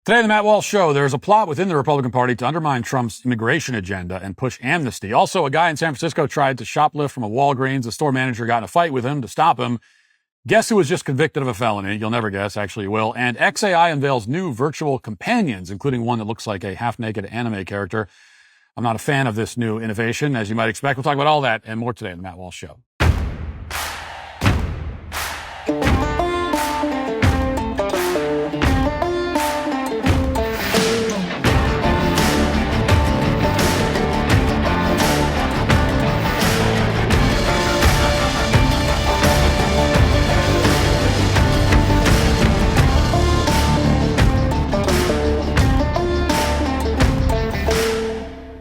Today on the Matt Walsh Show, there's a plot within the Republican Party to undermine Trump's immigration agenda and push amnesty. Also, a guy in San Francisco tried to shoplift from a Walgreens. The store manager got in a fight with him to stop him. Guess who was just convicted of a felony? You'll never guess. Actually, you will. And XAI unveils new virtual companions, including one that looks like a half-naked anime character. I'm not a fan of this new innovation, as you might expect. We'll talk about all that and more today on the Matt Walsh Show.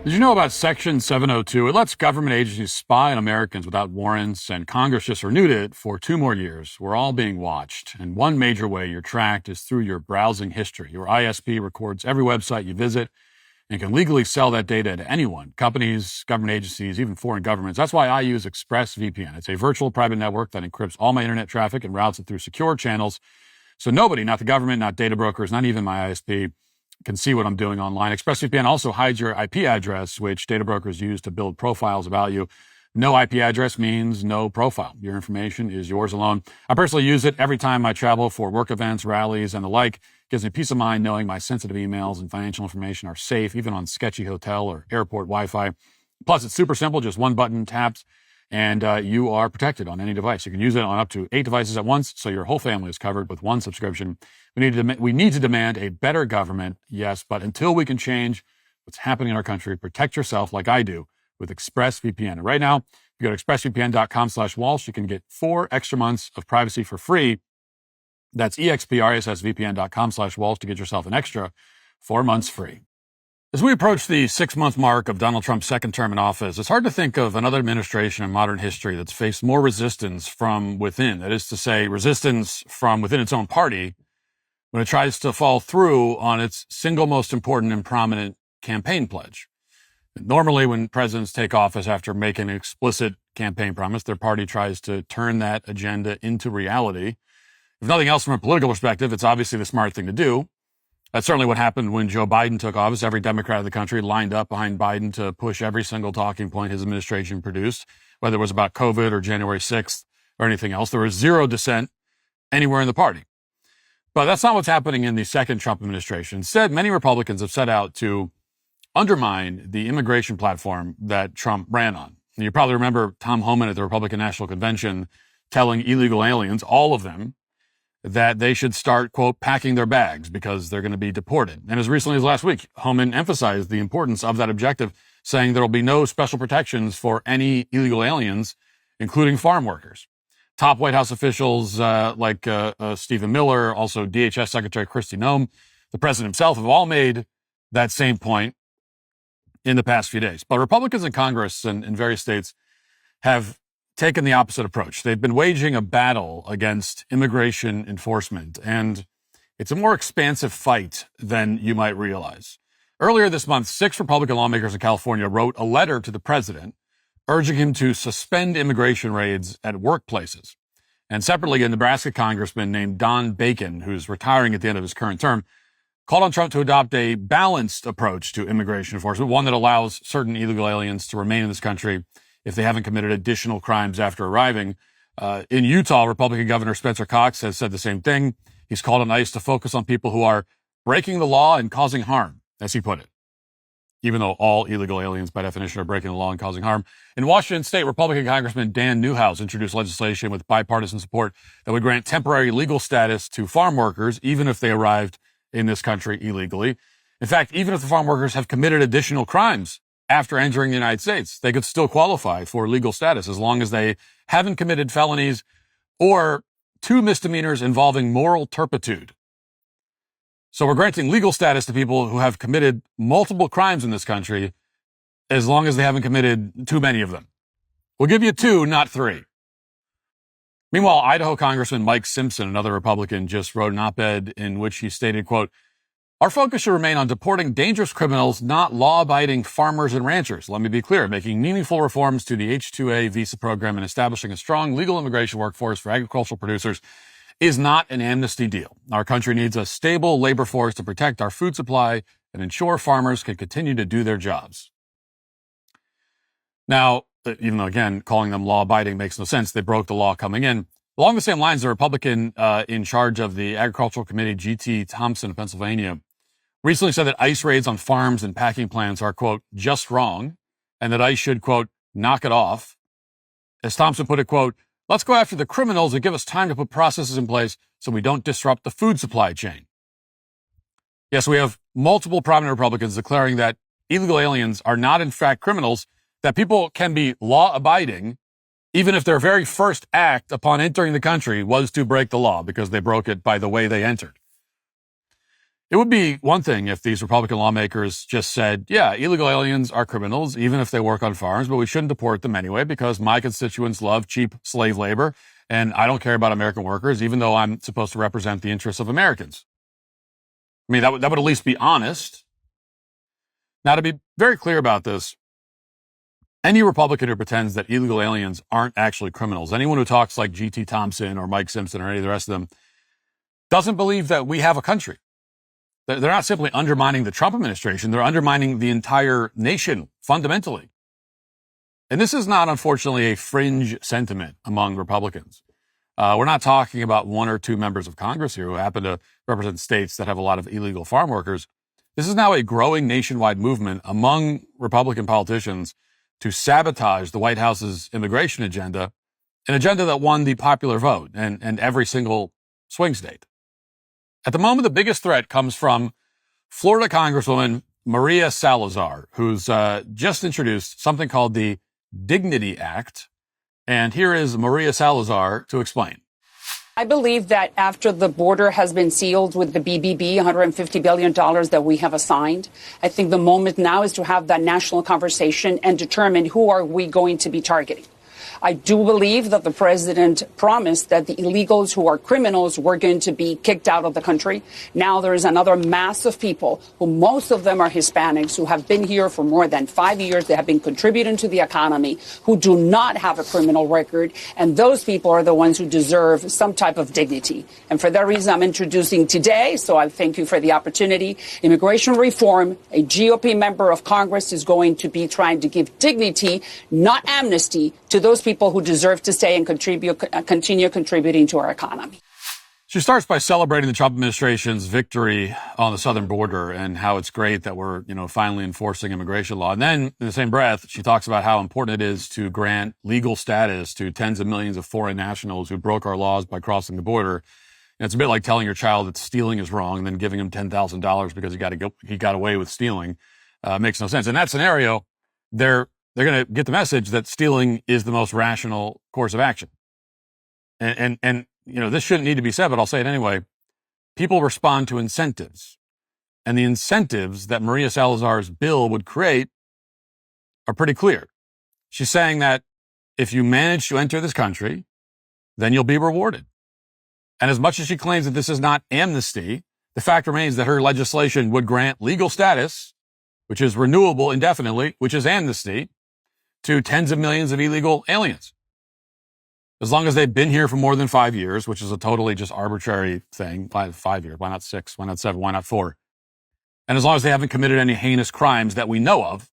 Did you know about Section 702? It lets government agencies spy on Americans without warrants, and Congress just renewed it for 2 more years. We're all being watched, and one major way you're tracked is through your browsing history. Your ISP records every website you visit and can legally sell that data to anyone, companies, government agencies, even foreign governments. That's why I use ExpressVPN. It's a virtual private network that encrypts all my internet traffic and routes it through secure channels. So nobody, not the government, not data brokers, not even my ISP, can see what I'm doing online. ExpressVPN also hides your IP address, which data brokers use to build profiles about you. No IP address means no profile. Your information is yours alone. I personally use it every time I travel for work events, rallies, and the like. It gives me peace of mind knowing my sensitive emails and financial information are safe, even on sketchy hotel or airport Wi-Fi. Plus, it's super simple, just one button taps, and you are protected on any device. You can use it on up to 8 devices at once, so your whole family is covered with one subscription. We need to demand a better government, yes, but until we can change what's happening in our country, protect yourself like I do with ExpressVPN. And right now, if you go to expressvpn.com/Walsh, you can get 4 extra months of privacy for free. That's expressvpn.com/Walsh to get yourself an extra 4 months free. As we approach the 6-month mark of Donald Trump's second term in office, it's hard to think of another administration in modern history that's faced more resistance from within. That is to say, resistance from within its own party when it tries to follow through on its single most important and prominent campaign pledge. Normally, when presidents take office after making an explicit campaign promise, their party tries to turn that agenda into reality. If nothing else from a political perspective, it's obviously the smart thing to do. That's certainly what happened when Joe Biden took office. Every Democrat in the country lined up behind Biden to push every single talking point his administration produced, whether it was about COVID or January 6th or anything else. There was zero dissent anywhere in the party. But that's not what's happening in the second Trump administration. Instead, many Republicans have set out to undermine the immigration platform that Trump ran on. And you probably remember Tom Homan at the Republican National Convention telling illegal aliens, all of them, that they should start, quote, packing their bags because they're going to be deported. And as recently as last week, Homan emphasized the importance of that objective, saying there will be no special protections for any illegal aliens, including farm workers. Top White House officials like Stephen Miller, also DHS Secretary Kristi Noem, the president himself, have all made that same point in the past few days. But Republicans in Congress and in various states have taken the opposite approach. They've been waging a battle against immigration enforcement, and it's a more expansive fight than you might realize. Earlier this month, 6 Republican lawmakers in California wrote a letter to the president urging him to suspend immigration raids at workplaces. And separately, a Nebraska congressman named Don Bacon, who's retiring at the end of his current term, called on Trump to adopt a balanced approach to immigration enforcement, one that allows certain illegal aliens to remain in this country if they haven't committed additional crimes after arriving. In Utah, Republican Governor Spencer Cox has said the same thing. He's called on ICE to focus on people who are breaking the law and causing harm, as he put it, even though all illegal aliens, by definition, are breaking the law and causing harm. In Washington State, Republican Congressman Dan Newhouse introduced legislation with bipartisan support that would grant temporary legal status to farm workers, even if they arrived in this country illegally. In fact, even if the farm workers have committed additional crimes after entering the United States, they could still qualify for legal status as long as they haven't committed felonies or 2 misdemeanors involving moral turpitude. So we're granting legal status to people who have committed multiple crimes in this country as long as they haven't committed too many of them. We'll give you 2, not 3. Meanwhile, Idaho Congressman Mike Simpson, another Republican, just wrote an op-ed in which he stated, quote, Our focus should remain on deporting dangerous criminals, not law-abiding farmers and ranchers. Let me be clear, making meaningful reforms to the H-2A visa program and establishing a strong legal immigration workforce for agricultural producers is not an amnesty deal. Our country needs a stable labor force to protect our food supply and ensure farmers can continue to do their jobs. Now, even though, again, calling them law-abiding makes no sense, they broke the law coming in. Along the same lines, the Republican in charge of the Agricultural Committee, G.T. Thompson of Pennsylvania, recently said that ICE raids on farms and packing plants are, quote, just wrong, and that ICE should, quote, knock it off. As Thompson put it, quote, let's go after the criminals and give us time to put processes in place so we don't disrupt the food supply chain. Yes, we have multiple prominent Republicans declaring that illegal aliens are not, in fact, criminals, that people can be law-abiding even if their very first act upon entering the country was to break the law because they broke it by the way they entered. It would be one thing if these Republican lawmakers just said, yeah, illegal aliens are criminals, even if they work on farms, but we shouldn't deport them anyway because my constituents love cheap slave labor, and I don't care about American workers, even though I'm supposed to represent the interests of Americans. I mean, that would at least be honest. Now, to be very clear about this, any Republican who pretends that illegal aliens aren't actually criminals, anyone who talks like G.T. Thompson or Mike Simpson or any of the rest of them, doesn't believe that we have a country. They're not simply undermining the Trump administration. They're undermining the entire nation fundamentally. And this is not, unfortunately, a fringe sentiment among Republicans. We're not talking about one or two members of Congress here who happen to represent states that have a lot of illegal farm workers. This is now a growing nationwide movement among Republican politicians to sabotage the White House's immigration agenda, an agenda that won the popular vote and every single swing state. At the moment, the biggest threat comes from Florida Congresswoman Maria Salazar, who's just introduced something called the Dignity Act. And here is Maria Salazar to explain. I believe that after the border has been sealed with the BBB, $150 billion that we have assigned, I think the moment now is to have that national conversation and determine who are we going to be targeting. I do believe that the president promised that the illegals who are criminals were going to be kicked out of the country. Now there is another mass of people who most of them are Hispanics who have been here for more than 5 years. They have been contributing to the economy, who do not have a criminal record. And those people are the ones who deserve some type of dignity. And for that reason, I'm introducing today, so I thank you for the opportunity, immigration reform. A GOP member of Congress is going to be trying to give dignity, not amnesty, to those people who deserve to stay and continue contributing to our economy. She starts by celebrating the Trump administration's victory on the southern border and how it's great that we're, finally enforcing immigration law. And then in the same breath, she talks about how important it is to grant legal status to tens of millions of foreign nationals who broke our laws by crossing the border. And it's a bit like telling your child that stealing is wrong and then giving him $10,000 because he got away with stealing. Makes no sense. In that scenario, they're going to get the message that stealing is the most rational course of action. And this shouldn't need to be said, but I'll say it anyway. People respond to incentives. And the incentives that Maria Salazar's bill would create are pretty clear. She's saying that if you manage to enter this country, then you'll be rewarded. And as much as she claims that this is not amnesty, the fact remains that her legislation would grant legal status, which is renewable indefinitely, which is amnesty, to tens of millions of illegal aliens. As long as they've been here for more than 5 years, which is a totally just arbitrary thing. 5 years. Why not 6? Why not 7? Why not 4? And as long as they haven't committed any heinous crimes that we know of,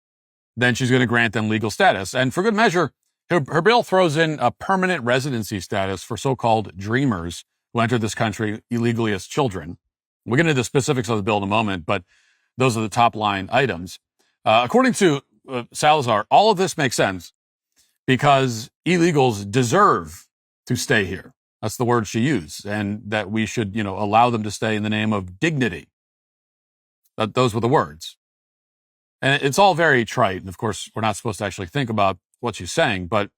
then she's going to grant them legal status. And for good measure, her bill throws in a permanent residency status for so-called dreamers who entered this country illegally as children. We'll get into the specifics of the bill in a moment, but those are the top line items. According to Salazar, all of this makes sense because illegals deserve to stay here. That's the word she used, and that we should, allow them to stay in the name of dignity. Those were the words. And it's all very trite. And of course, we're not supposed to actually think about what she's saying, but,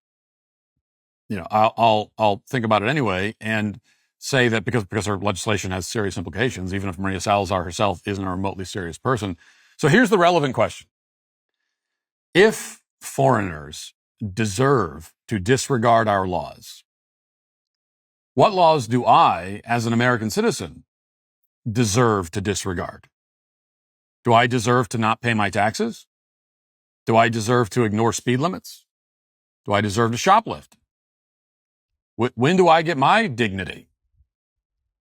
I'll think about it anyway and say that because her legislation has serious implications, even if Maria Salazar herself isn't a remotely serious person. So here's the relevant question. If foreigners deserve to disregard our laws, what laws do I, as an American citizen, deserve to disregard? Do I deserve to not pay my taxes? Do I deserve to ignore speed limits? Do I deserve to shoplift? When do I get my dignity?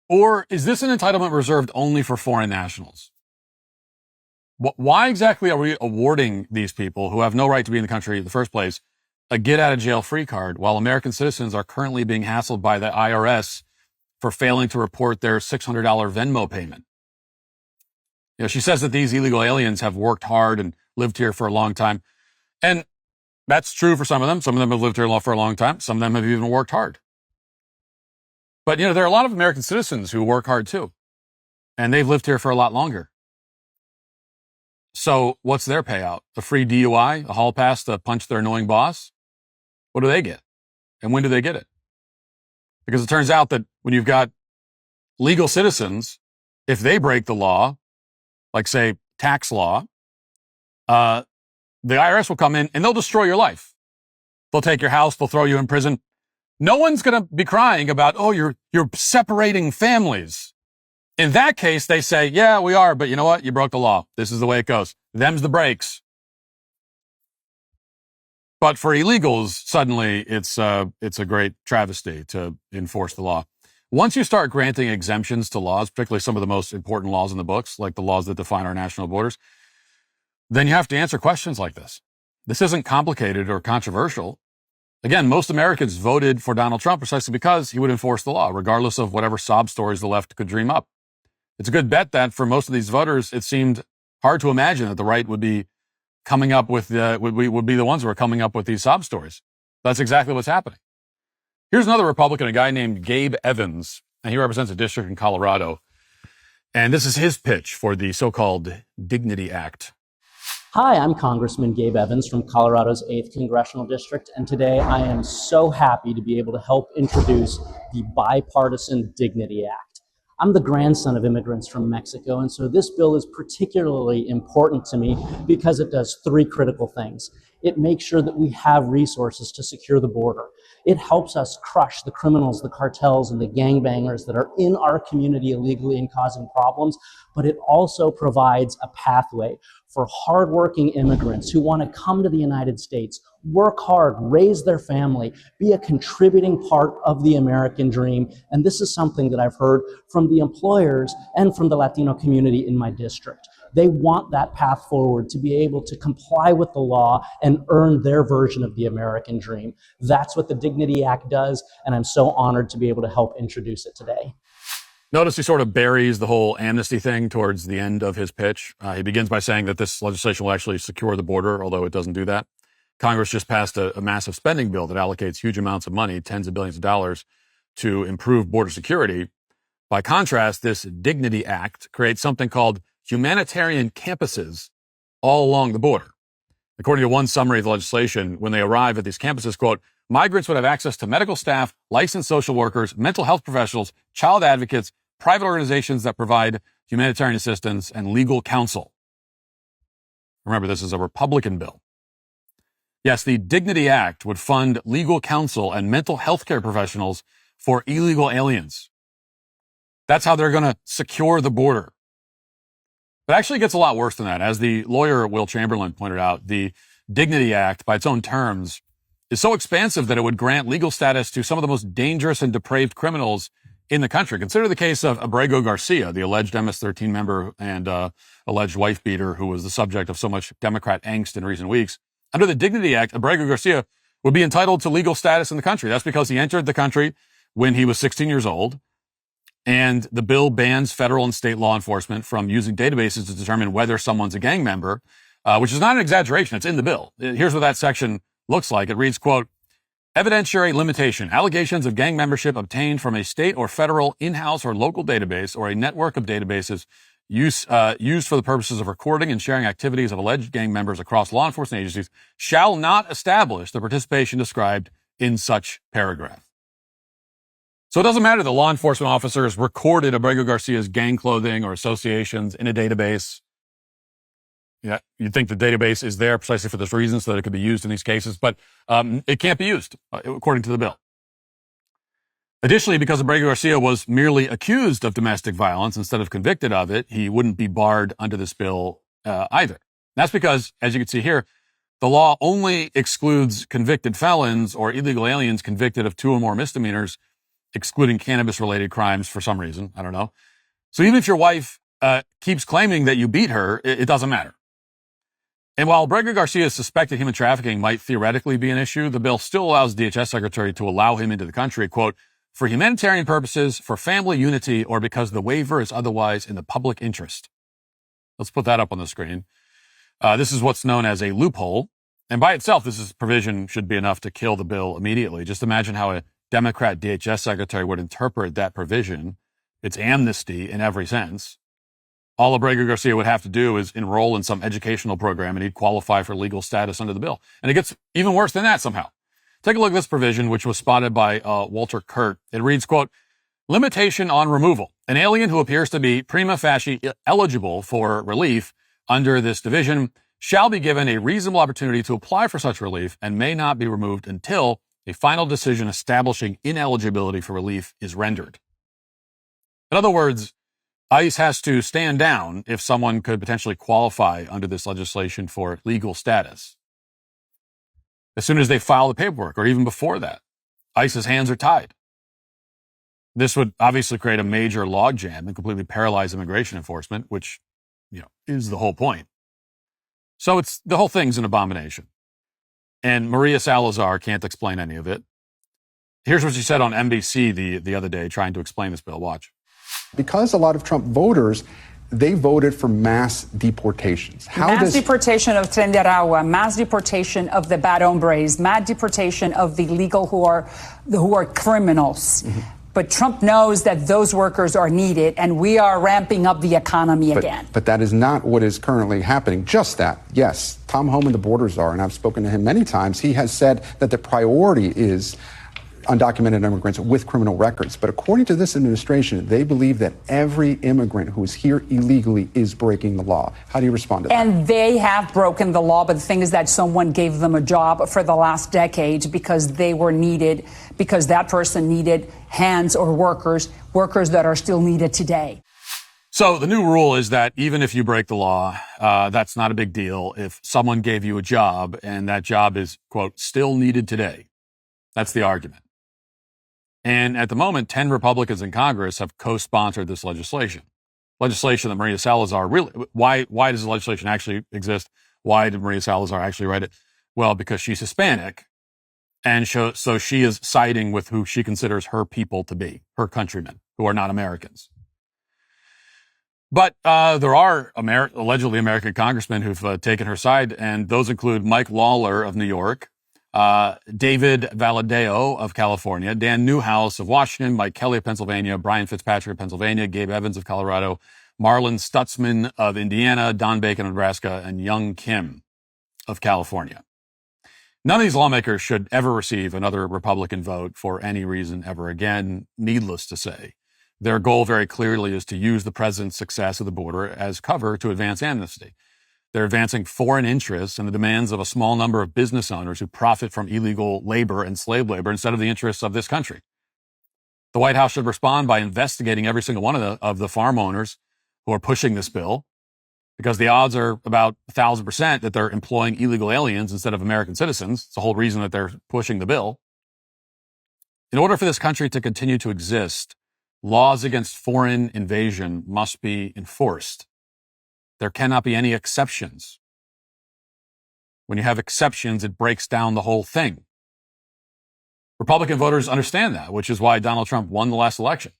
Or is this an entitlement reserved only for foreign nationals? Why exactly are we awarding these people who have no right to be in the country in the first place a get-out-of-jail-free card while American citizens are currently being hassled by the IRS for failing to report their $600 Venmo payment? You know, she says that these illegal aliens have worked hard and lived here for a long time. And that's true for some of them. Some of them have lived here for a long time. Some of them have even worked hard. But, you know, there are a lot of American citizens who work hard too. And they've lived here for a lot longer. So what's their payout? A free DUI, a hall pass to punch their annoying boss? What do they get? And when do they get it? Because it turns out that when you've got legal citizens, if they break the law, like say tax law, the IRS will come in and they'll destroy your life. They'll take your house. They'll throw you in prison. No one's going to be crying about, oh, you're separating families. In that case, they say, yeah, we are, but you know what? You broke the law. This is the way it goes. Them's the breaks. But for illegals, suddenly it's a great travesty to enforce the law. Once you start granting exemptions to laws, particularly some of the most important laws in the books, like the laws that define our national borders, then you have to answer questions like this. This isn't complicated or controversial. Again, most Americans voted for Donald Trump precisely because he would enforce the law, regardless of whatever sob stories the left could dream up. It's a good bet that for most of these voters, it seemed hard to imagine that the right would be coming up with would be the ones who are coming up with these sob stories. That's exactly what's happening. Here's another Republican, a guy named Gabe Evans, and he represents a district in Colorado. And this is his pitch for the so-called Dignity Act. Hi, I'm Congressman Gabe Evans from Colorado's 8th Congressional District, and today I am so happy to be able to help introduce the Bipartisan Dignity Act. I'm the grandson of immigrants from Mexico, and so this bill is particularly important to me because it does three critical things. It makes sure that we have resources to secure the border. It helps us crush the criminals, the cartels, and the gangbangers that are in our community illegally and causing problems, but it also provides a pathway for hardworking immigrants who want to come to the United States, work hard, raise their family, be a contributing part of the American dream. And this is something that I've heard from the employers and from the Latino community in my district. They want that path forward to be able to comply with the law and earn their version of the American dream. That's what the Dignity Act does, and I'm so honored to be able to help introduce it today. Notice he sort of buries the whole amnesty thing towards the end of his pitch. He begins by saying that this legislation will actually secure the border, although it doesn't do that. Congress just passed a massive spending bill that allocates huge amounts of money, tens of billions of dollars, to improve border security. By contrast, this Dignity Act creates something called humanitarian campuses all along the border. According to one summary of the legislation, when they arrive at these campuses, quote, migrants would have access to medical staff, licensed social workers, mental health professionals, child advocates, private organizations that provide humanitarian assistance, and legal counsel. Remember, this is a Republican bill. Yes, the Dignity Act would fund legal counsel and mental health care professionals for illegal aliens. That's how they're going to secure the border. But actually it gets a lot worse than that. As the lawyer Will Chamberlain pointed out, the Dignity Act, by its own terms, is so expansive that it would grant legal status to some of the most dangerous and depraved criminals in the country. Consider the case of Abrego Garcia, the alleged MS-13 member and alleged wife beater who was the subject of so much Democrat angst in recent weeks. Under the Dignity Act, Abrego Garcia would be entitled to legal status in the country. That's because he entered the country when he was 16 years old. And the bill bans federal and state law enforcement from using databases to determine whether someone's a gang member, which is not an exaggeration. It's in the bill. Here's what that section looks like. It reads, quote, evidentiary limitation, allegations of gang membership obtained from a state or federal in-house or local database or a network of databases used for the purposes of recording and sharing activities of alleged gang members across law enforcement agencies shall not establish the participation described in such paragraph. So it doesn't matter that law enforcement officers recorded Abrego Garcia's gang clothing or associations in a database. Yeah, you'd think the database is there precisely for this reason, so that it could be used in these cases, but it can't be used, according to the bill. Additionally, because Abrego Garcia was merely accused of domestic violence instead of convicted of it, he wouldn't be barred under this bill either. That's because, as you can see here, the law only excludes convicted felons or illegal aliens convicted of 2 or more misdemeanors excluding cannabis-related crimes for some reason. I don't know. So even if your wife keeps claiming that you beat her, it doesn't matter. And while Abrego Garcia's suspected human trafficking might theoretically be an issue, the bill still allows the DHS secretary to allow him into the country, quote, for humanitarian purposes, for family unity, or because the waiver is otherwise in the public interest. Let's put that up on the screen. This is what's known as a loophole. And by itself, this provision should be enough to kill the bill immediately. Just imagine how a Democrat DHS secretary would interpret that provision. It's amnesty in every sense. All Abrego Garcia would have to do is enroll in some educational program and he'd qualify for legal status under the bill. And it gets even worse than that somehow. Take a look at this provision, which was spotted by Walter Kurt. It reads, quote, limitation on removal. An alien who appears to be prima facie eligible for relief under this division shall be given a reasonable opportunity to apply for such relief and may not be removed until a final decision establishing ineligibility for relief is rendered. In other words, ICE has to stand down if someone could potentially qualify under this legislation for legal status. As soon as they file the paperwork, or even before that, ICE's hands are tied. This would obviously create a major logjam and completely paralyze immigration enforcement, which, is the whole point. So the whole thing's an abomination. And Maria Salazar can't explain any of it. Here's what she said on NBC the other day trying to explain this bill. Watch. Because a lot of Trump voters, they voted for mass deportations. Mass deportation of Tren de Aragua, mass deportation of the bad hombres, mass deportation of the illegal who are criminals. Mm-hmm. But Trump knows that those workers are needed, and we are ramping up the economy again. But that is not what is currently happening. Just that. Yes, Tom Homan, the border czar, and I've spoken to him many times, he has said that the priority is undocumented immigrants with criminal records. But according to this administration, they believe that every immigrant who is here illegally is breaking the law. How do you respond to that? And they have broken the law, but the thing is that someone gave them a job for the last decade because they were needed, because that person needed hands or workers that are still needed today. So the new rule is that even if you break the law, that's not a big deal if someone gave you a job and that job is, quote, still needed today. That's the argument. And at the moment, 10 Republicans in Congress have co-sponsored this legislation that Maria Salazar really, why does the legislation actually exist? Why did Maria Salazar actually write it? Well, because she's Hispanic. And so she is siding with who she considers her people to be, her countrymen, who are not Americans. But there are allegedly American congressmen who've taken her side, and those include Mike Lawler of New York, David Valadao of California, Dan Newhouse of Washington, Mike Kelly of Pennsylvania, Brian Fitzpatrick of Pennsylvania, Gabe Evans of Colorado, Marlon Stutzman of Indiana, Don Bacon of Nebraska, and Young Kim of California. None of these lawmakers should ever receive another Republican vote for any reason ever again, needless to say. Their goal very clearly is to use the president's success of the border as cover to advance amnesty. They're advancing foreign interests and the demands of a small number of business owners who profit from illegal labor and slave labor instead of the interests of this country. The White House should respond by investigating every single one of the farm owners who are pushing this bill, because the odds are about 1,000% that they're employing illegal aliens instead of American citizens. It's the whole reason that they're pushing the bill. In order for this country to continue to exist, laws against foreign invasion must be enforced. There cannot be any exceptions. When you have exceptions, it breaks down the whole thing. Republican voters understand that, which is why Donald Trump won the last election.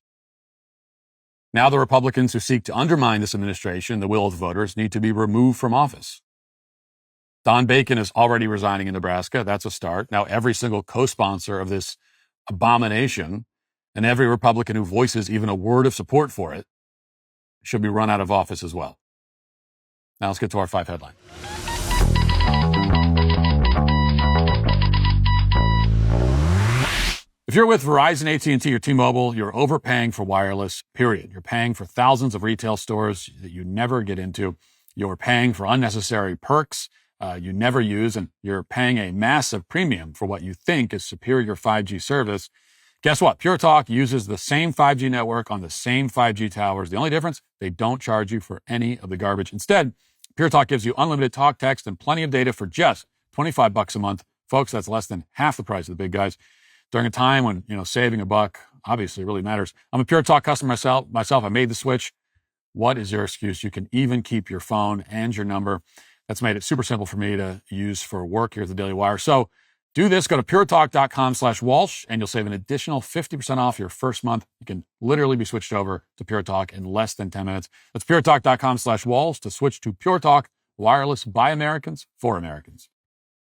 Now the Republicans who seek to undermine this administration, the will of the voters, need to be removed from office. Don Bacon is already resigning in Nebraska. That's a start. Now every single co-sponsor of this abomination and every Republican who voices even a word of support for it should be run out of office as well. Now let's get to our 5 headline. If you're with Verizon, AT&T, or T-Mobile, you're overpaying for wireless, period. You're paying for thousands of retail stores that you never get into. You're paying for unnecessary perks you never use, and you're paying a massive premium for what you think is superior 5G service. Guess what? Pure Talk uses the same 5G network on the same 5G towers. The only difference, they don't charge you for any of the garbage. Instead, Pure Talk gives you unlimited talk, text, and plenty of data for just $25 a month. Folks, that's less than half the price of the big guys. During a time when, saving a buck obviously really matters. I'm a Pure Talk customer myself. I made the switch. What is your excuse? You can even keep your phone and your number. That's made it super simple for me to use for work here at the Daily Wire. So do this. Go to puretalk.com/Walsh and you'll save an additional 50% off your first month. You can literally be switched over to Pure Talk in less than 10 minutes. That's puretalk.com/Walsh to switch to Pure Talk, wireless by Americans for Americans.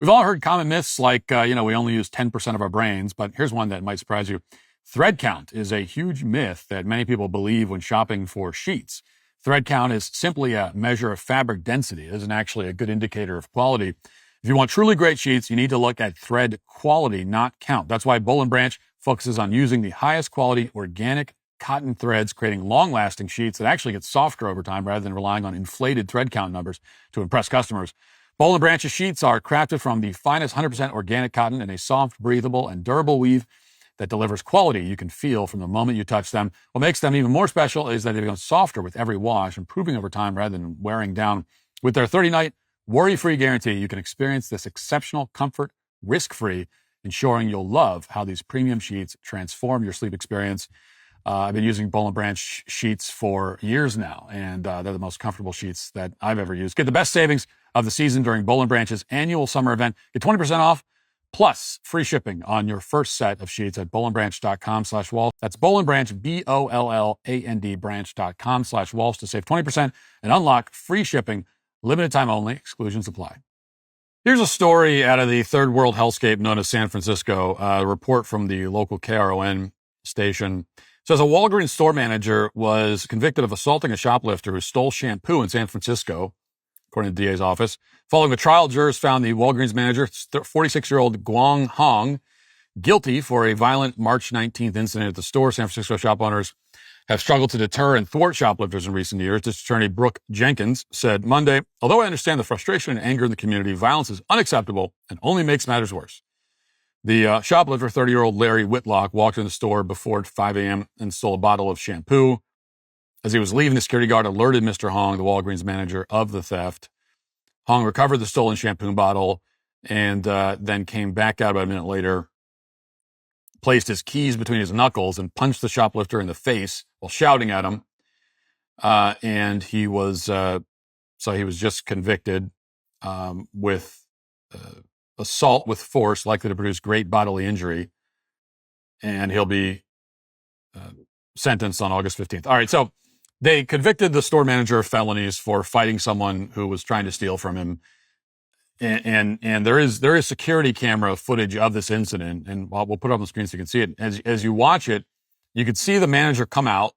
We've all heard common myths like, we only use 10% of our brains, but here's one that might surprise you. Thread count is a huge myth that many people believe when shopping for sheets. Thread count is simply a measure of fabric density. It isn't actually a good indicator of quality. If you want truly great sheets, you need to look at thread quality, not count. That's why Boll & Branch focuses on using the highest quality organic cotton threads, creating long-lasting sheets that actually get softer over time rather than relying on inflated thread count numbers to impress customers. Boll & Branch's sheets are crafted from the finest 100% organic cotton in a soft, breathable, and durable weave that delivers quality you can feel from the moment you touch them. What makes them even more special is that they become softer with every wash, improving over time rather than wearing down. With their 30-night worry-free guarantee, you can experience this exceptional comfort risk-free, ensuring you'll love how these premium sheets transform your sleep experience. I've been using Boll & Branch sheets for years now, and they're the most comfortable sheets that I've ever used. Get the best savings of the season during Boll & Branch's annual summer event. Get 20% off plus free shipping on your first set of sheets at bollandbranch.com/Walsh. That's Boll & Branch, BOLLAND branch.com/Walsh to save 20% and unlock free shipping. Limited time only. Exclusions apply. Here's a story out of the third world hellscape known as San Francisco. A report from the local KRON station says a Walgreens store manager was convicted of assaulting a shoplifter who stole shampoo in San Francisco, according to the DA's office. Following the trial, jurors found the Walgreens manager, 46-year-old Guang Hong, guilty for a violent March 19th incident at the store. San Francisco shop owners have struggled to deter and thwart shoplifters in recent years. District Attorney Brooke Jenkins said Monday, although I understand the frustration and anger in the community, violence is unacceptable and only makes matters worse. The shoplifter, 30-year-old Larry Whitlock, walked in the store before 5 a.m. and stole a bottle of shampoo. As he was leaving, the security guard alerted Mr. Hong, the Walgreens manager, of the theft. Hong recovered the stolen shampoo bottle and then came back out about a minute later, placed his keys between his knuckles and punched the shoplifter in the face while shouting at him. And he was just convicted with assault with force likely to produce great bodily injury. And he'll be sentenced on August 15th. All right, so they convicted the store manager of felonies for fighting someone who was trying to steal from him. And there is security camera footage of this incident, and we'll put it on the screen so you can see it. As you watch it, you could see the manager come out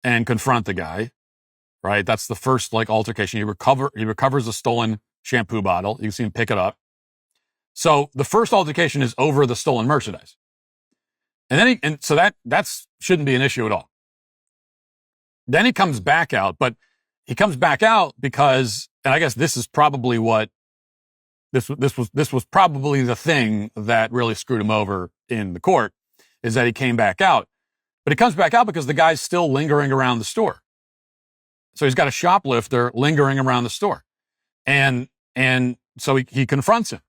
and confront the guy, right? That's the first altercation. He recovers a stolen shampoo bottle. You can see him pick it up. So the first altercation is over the stolen merchandise. And so that shouldn't be an issue at all. Then he comes back out, but he comes back out because, and I guess this is probably what this was probably the thing that really screwed him over in the court, is that he came back out. But he comes back out because the guy's still lingering around the store. So he's got a shoplifter lingering around the store. And so he confronts him.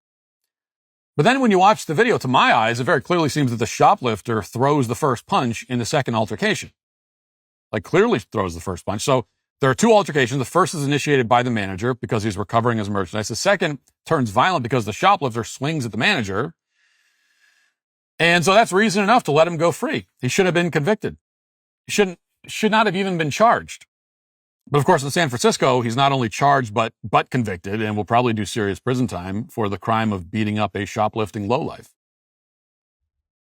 But then when you watch the video, to my eyes, it very clearly seems that the shoplifter throws the first punch in the second altercation. Clearly throws the first punch. So there are two altercations. The first is initiated by the manager because he's recovering his merchandise. The second turns violent because the shoplifter swings at the manager. And so that's reason enough to let him go free. He should have been convicted. He should not have even been charged. But of course, in San Francisco, he's not only charged, but convicted, and will probably do serious prison time for the crime of beating up a shoplifting lowlife.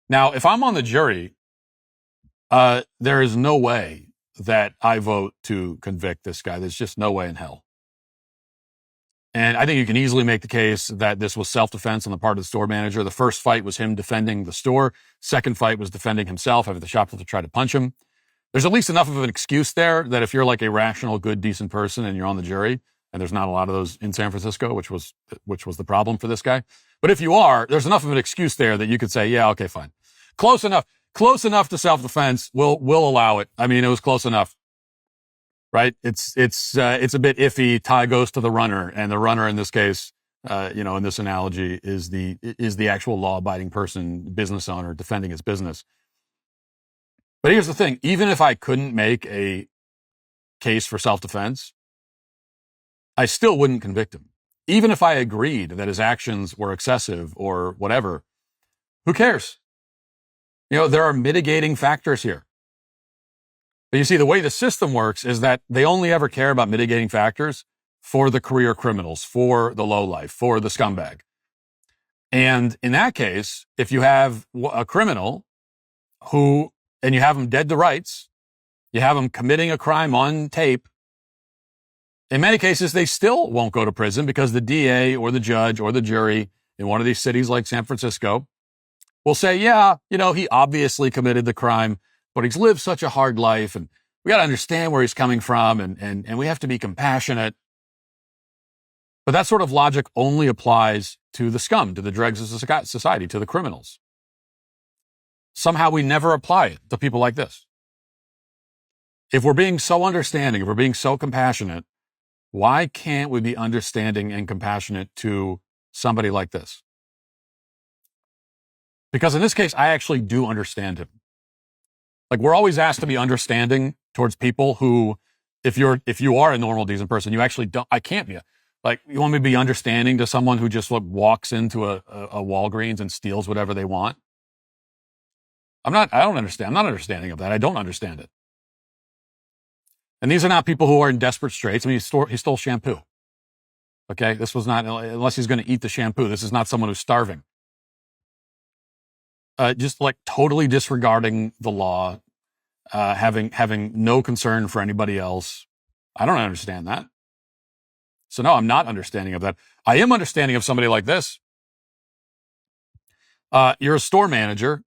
Now, if I'm on the jury, there is no way that I vote to convict this guy. There's just no way in hell. And I think you can easily make the case that this was self-defense on the part of the store manager. The first fight was him defending the store. Second fight was defending himself after the shoplifter tried to punch him. There's at least enough of an excuse there that if you're a rational, good, decent person and you're on the jury, and there's not a lot of those in San Francisco, which was the problem for this guy. But if you are, there's enough of an excuse there that you could say, yeah, okay, fine. Close enough to self-defense. We'll allow it. I mean, it was close enough, right? It's a bit iffy. Tie goes to the runner, and the runner in this case, in this analogy is the actual law-abiding person, business owner defending his business. But here's the thing. Even if I couldn't make a case for self-defense, I still wouldn't convict him. Even if I agreed that his actions were excessive or whatever, who cares? You know, there are mitigating factors here. But you see, the way the system works is that they only ever care about mitigating factors for the career criminals, for the lowlife, for the scumbag. And in that case, if you have a criminal and you have him dead to rights, you have him committing a crime on tape, in many cases, they still won't go to prison because the DA or the judge or the jury in one of these cities like San Francisco will say, yeah, you know, he obviously committed the crime, but he's lived such a hard life and we got to understand where he's coming from and we have to be compassionate. But that sort of logic only applies to the scum, to the dregs of society, to the criminals. Somehow we never apply it to people like this. If we're being so understanding, if we're being so compassionate, why can't we be understanding and compassionate to somebody like this? Because in this case, I actually do understand him. Like, we're always asked to be understanding towards people who, if you are a normal, decent person, you actually don't, I can't be. Like, you want me to be understanding to someone who just walks into a Walgreens and steals whatever they want? I don't understand. I'm not understanding of that. I don't understand it. And these are not people who are in desperate straits. I mean, he stole shampoo. Okay. This was not, unless he's going to eat the shampoo. This is not someone who's starving. Just like totally disregarding the law, having no concern for anybody else. I don't understand that. So no, I'm not understanding of that. I am understanding of somebody like this. You're a store manager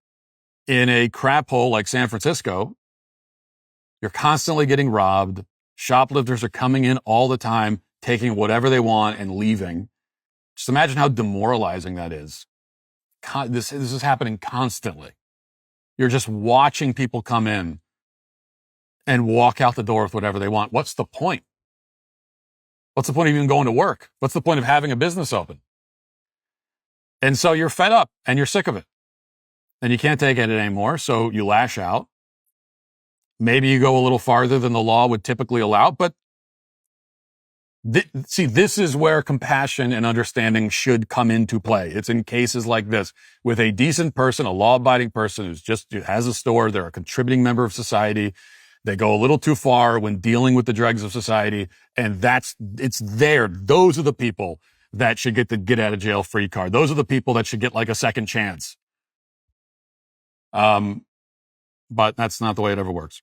in a crap hole like San Francisco. You're constantly getting robbed. Shoplifters are coming in all the time, taking whatever they want and leaving. Just imagine how demoralizing that is. This is happening constantly. You're just watching people come in and walk out the door with whatever they want. What's the point? What's the point of even going to work? What's the point of having a business open? And so you're fed up and you're sick of it. And you can't take it anymore, so you lash out. Maybe you go a little farther than the law would typically allow, but this is where compassion and understanding should come into play. It's in cases like this with a decent person, a law-abiding person who has a store. They're a contributing member of society. They go a little too far when dealing with the dregs of society, and it's there. Those are the people that should get the get out of jail free card. Those are the people that should get like a second chance. But that's not the way it ever works.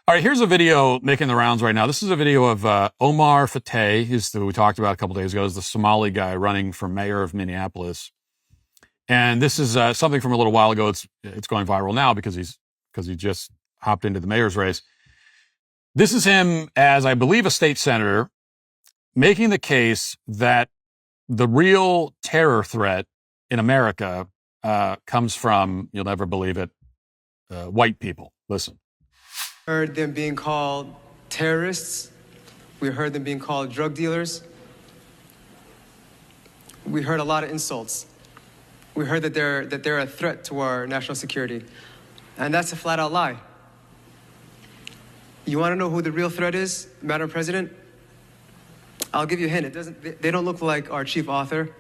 All right, here's a video making the rounds right now. This is a video of Omar Fateh, who we talked about a couple days ago, is the Somali guy running for mayor of Minneapolis. And this is something from a little while ago. It's going viral now because he just hopped into the mayor's race. This is him as, I believe, a state senator making the case that the real terror threat in America comes from, you'll never believe it, white people. Listen. Heard them being called terrorists. We heard them being called drug dealers. We heard a lot of insults. We heard that they're a threat to our national security. And that's a flat-out lie. You want to know who the real threat is, Madam President? I'll give you a hint. They don't look like our chief author.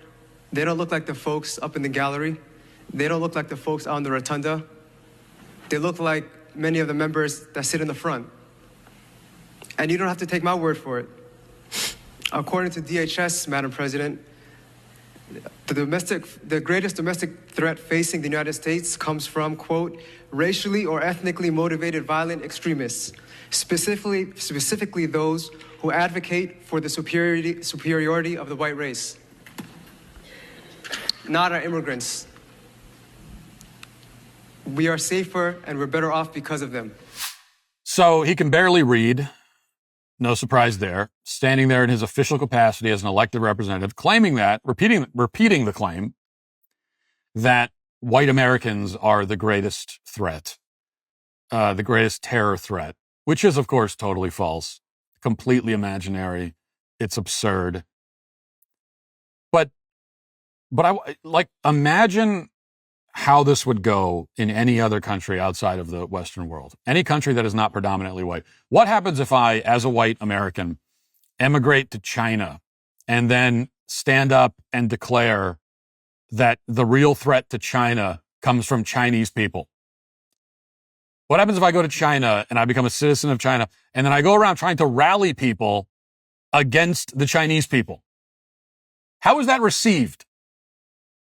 They don't look like the folks up in the gallery. They don't look like the folks on the rotunda. They look like many of the members that sit in the front. And you don't have to take my word for it. According to DHS, Madam President, the greatest domestic threat facing the United States comes from, quote, racially or ethnically motivated violent extremists, specifically those who advocate for the superiority of the white race, not our immigrants. We are safer and we're better off because of them. So he can barely read. No surprise there. Standing there in his official capacity as an elected representative, claiming that, repeating the claim that white Americans are the greatest threat, the greatest terror threat, which is, of course, totally false, completely imaginary. It's absurd. But imagine how this would go in any other country outside of the Western world, any country that is not predominantly white. What happens if I, as a white American, emigrate to China and then stand up and declare that the real threat to China comes from Chinese people? What happens if I go to China and I become a citizen of China and then I go around trying to rally people against the Chinese people? How is that received?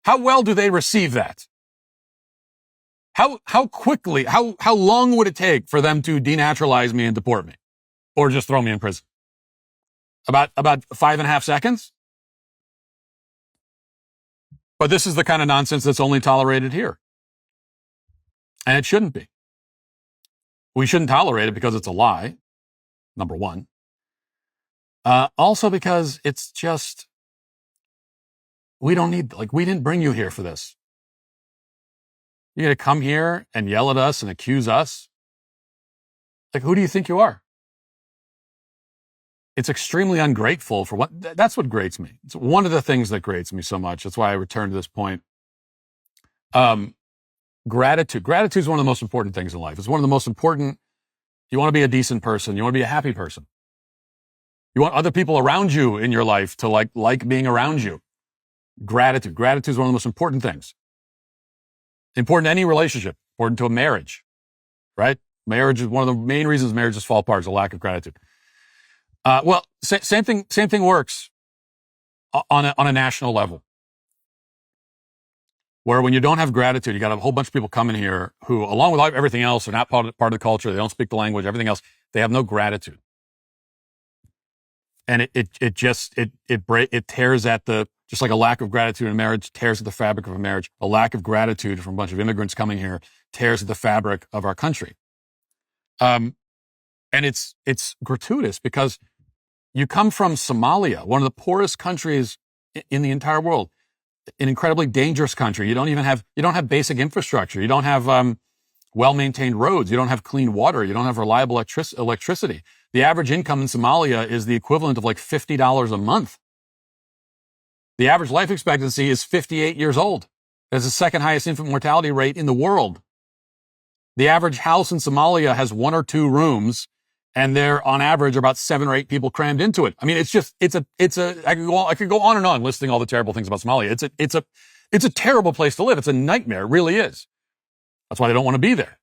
How well do they receive that? How quickly, how long would it take for them to denaturalize me and deport me? Or just throw me in prison? About 5.5 seconds? But this is the kind of nonsense that's only tolerated here. And it shouldn't be. We shouldn't tolerate it because it's a lie, number one. Also because it's just, we don't need, we didn't bring you here for this. You're going to come here and yell at us and accuse us? Who do you think you are? It's extremely ungrateful for that's what grates me. It's one of the things that grates me so much. That's why I return to this point. Gratitude. Gratitude is one of the most important things in life. It's one of the most important. You want to be a decent person. You want to be a happy person. You want other people around you in your life to like being around you. Gratitude. Gratitude is one of the most important things. Important to any relationship. Important to a marriage, right? Marriage is one of the main reasons marriages fall apart is a lack of gratitude. Same thing works on a national level. Where when you don't have gratitude, you got a whole bunch of people coming here who, along with everything else, are not part of the culture. They don't speak the language, everything else. They have no gratitude. And it tears at just like a lack of gratitude in marriage tears at the fabric of a marriage. A lack of gratitude from a bunch of immigrants coming here tears at the fabric of our country. And it's gratuitous because you come from Somalia, one of the poorest countries in the entire world, an incredibly dangerous country. You don't have basic infrastructure. You don't have well-maintained roads. You don't have clean water. You don't have reliable electricity. The average income in Somalia is the equivalent of $50 a month. The average life expectancy is 58 years old. That's the second highest infant mortality rate in the world. The average house in Somalia has 1 or 2 rooms, and they're on average about 7 or 8 people crammed into it. I mean, I could go on and on listing all the terrible things about Somalia. It's a terrible place to live. It's a nightmare. It really is. That's why they don't want to be there.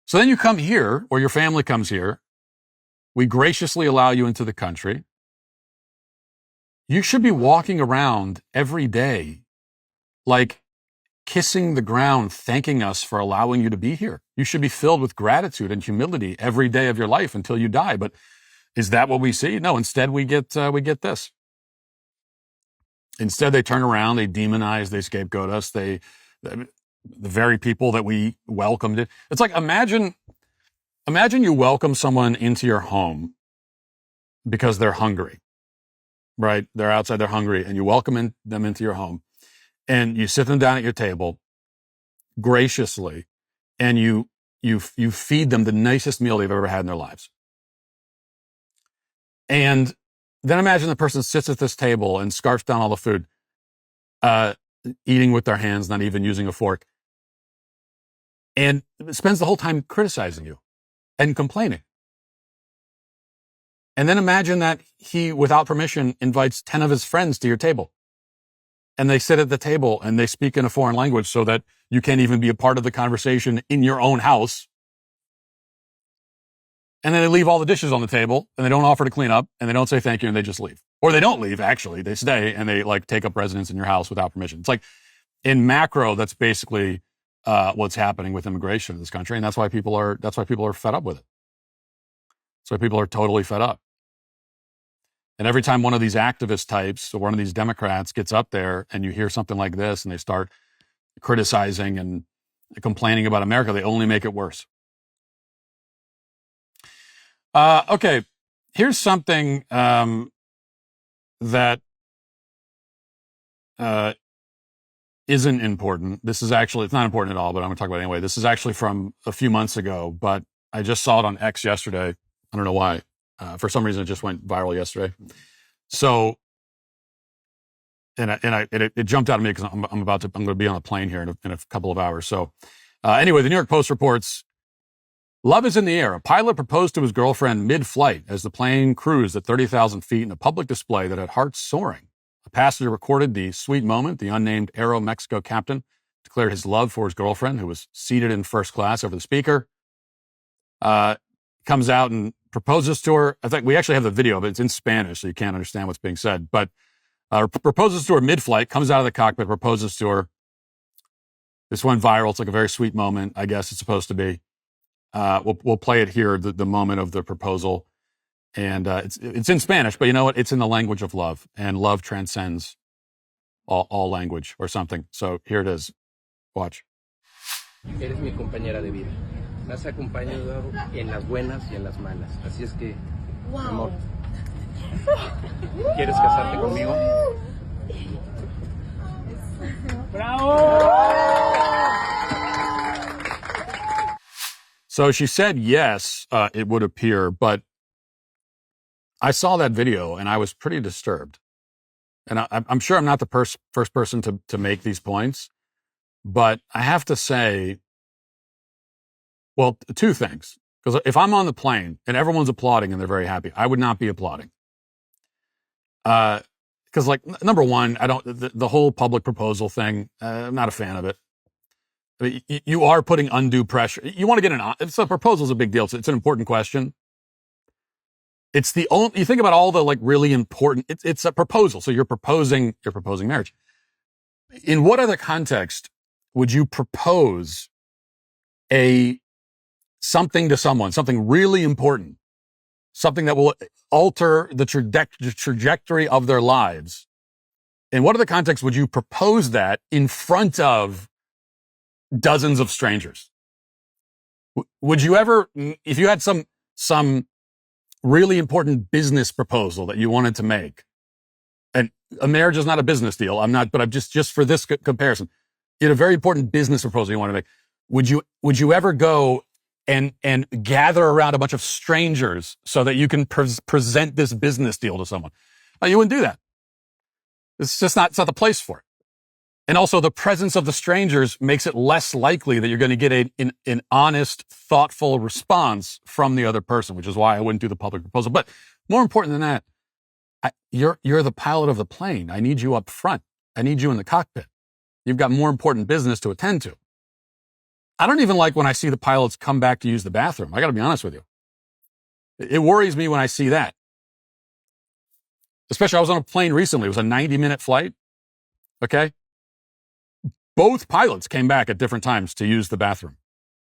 So then you come here, or your family comes here. We graciously allow you into the country. You should be walking around every day, kissing the ground, thanking us for allowing you to be here. You should be filled with gratitude and humility every day of your life until you die. But is that what we see? No, instead we get this. Instead, they turn around, they demonize, they scapegoat us. The very people that we welcomed. It's like, imagine you welcome someone into your home because they're hungry, right? They're outside, they're hungry, and you welcome them into your home. And you sit them down at your table graciously, and you feed them the nicest meal they've ever had in their lives. And then imagine the person sits at this table and scarfs down all the food, eating with their hands, not even using a fork, and spends the whole time criticizing you and complaining. And then imagine that he, without permission, invites 10 of his friends to your table. And they sit at the table and they speak in a foreign language so that you can't even be a part of the conversation in your own house. And then they leave all the dishes on the table and they don't offer to clean up and they don't say thank you and they just leave. Or they don't leave, actually. They stay and they take up residence in your house without permission. It's in macro, that's basically what's happening with immigration in this country. And that's why people are fed up with it. That's why people are totally fed up. And every time one of these activist types or one of these Democrats gets up there and you hear something like this and they start criticizing and complaining about America, they only make it worse. Okay, here's something that isn't important. This is actually, it's not important at all, but I'm going to talk about it anyway. This is actually from a few months ago, but I just saw it on X yesterday. I don't know why. For some reason, it just went viral yesterday. So it jumped out at me because I'm going to be on a plane here in a couple of hours. So anyway, the New York Post reports, love is in the air. A pilot proposed to his girlfriend mid-flight as the plane cruised at 30,000 feet in a public display that had hearts soaring. A passenger recorded the sweet moment. The unnamed Aeromexico captain declared his love for his girlfriend, who was seated in first class over the speaker. Comes out and proposes to her. I think we actually have the video, but it's in Spanish, so you can't understand what's being said. But proposes to her mid-flight, comes out of the cockpit, proposes to her. This went viral. It's like a very sweet moment, I guess it's supposed to be. We'll play it here, the moment of the proposal. And it's in Spanish, but you know what? It's in the language of love, and love transcends all language or something. So here it is. Watch. Eres mi compañera de vida. Me has acompañado en las buenas y en las malas. Así es que, amor, ¿quieres casarte conmigo? So she said yes, it would appear, but I saw that video and I was pretty disturbed. And I'm sure I'm not the first person to make these points, but I have to say, well, two things. Because if I'm on the plane and everyone's applauding and they're very happy, I would not be applauding. Because, like, number one, the whole public proposal thing, I'm not a fan of it. I mean, you are putting undue pressure. You want to get it's a proposal's a big deal. It's an important question. It's the only, you think about all the like really important, it's a proposal. So you're proposing marriage. In what other context would you propose something to someone, something really important, something that will alter the trajectory of their lives? In what other context would you propose that in front of dozens of strangers? Would you ever, if you had some really important business proposal that you wanted to make, and a marriage is not a business deal, but I'm just for this comparison, you had a very important business proposal you want to make, would you ever go and gather around a bunch of strangers so that you can present this business deal to someone? No, you wouldn't do that. It's not the place for it. And also the presence of the strangers makes it less likely that you're going to get an honest, thoughtful response from the other person, which is why I wouldn't do the public proposal. But more important than that, you're the pilot of the plane. I need you up front. I need you in the cockpit. You've got more important business to attend to. I don't even like when I see the pilots come back to use the bathroom. I got to be honest with you. It worries me when I see that. Especially I was on a plane recently. It was a 90-minute flight. Okay. Both pilots came back at different times to use the bathroom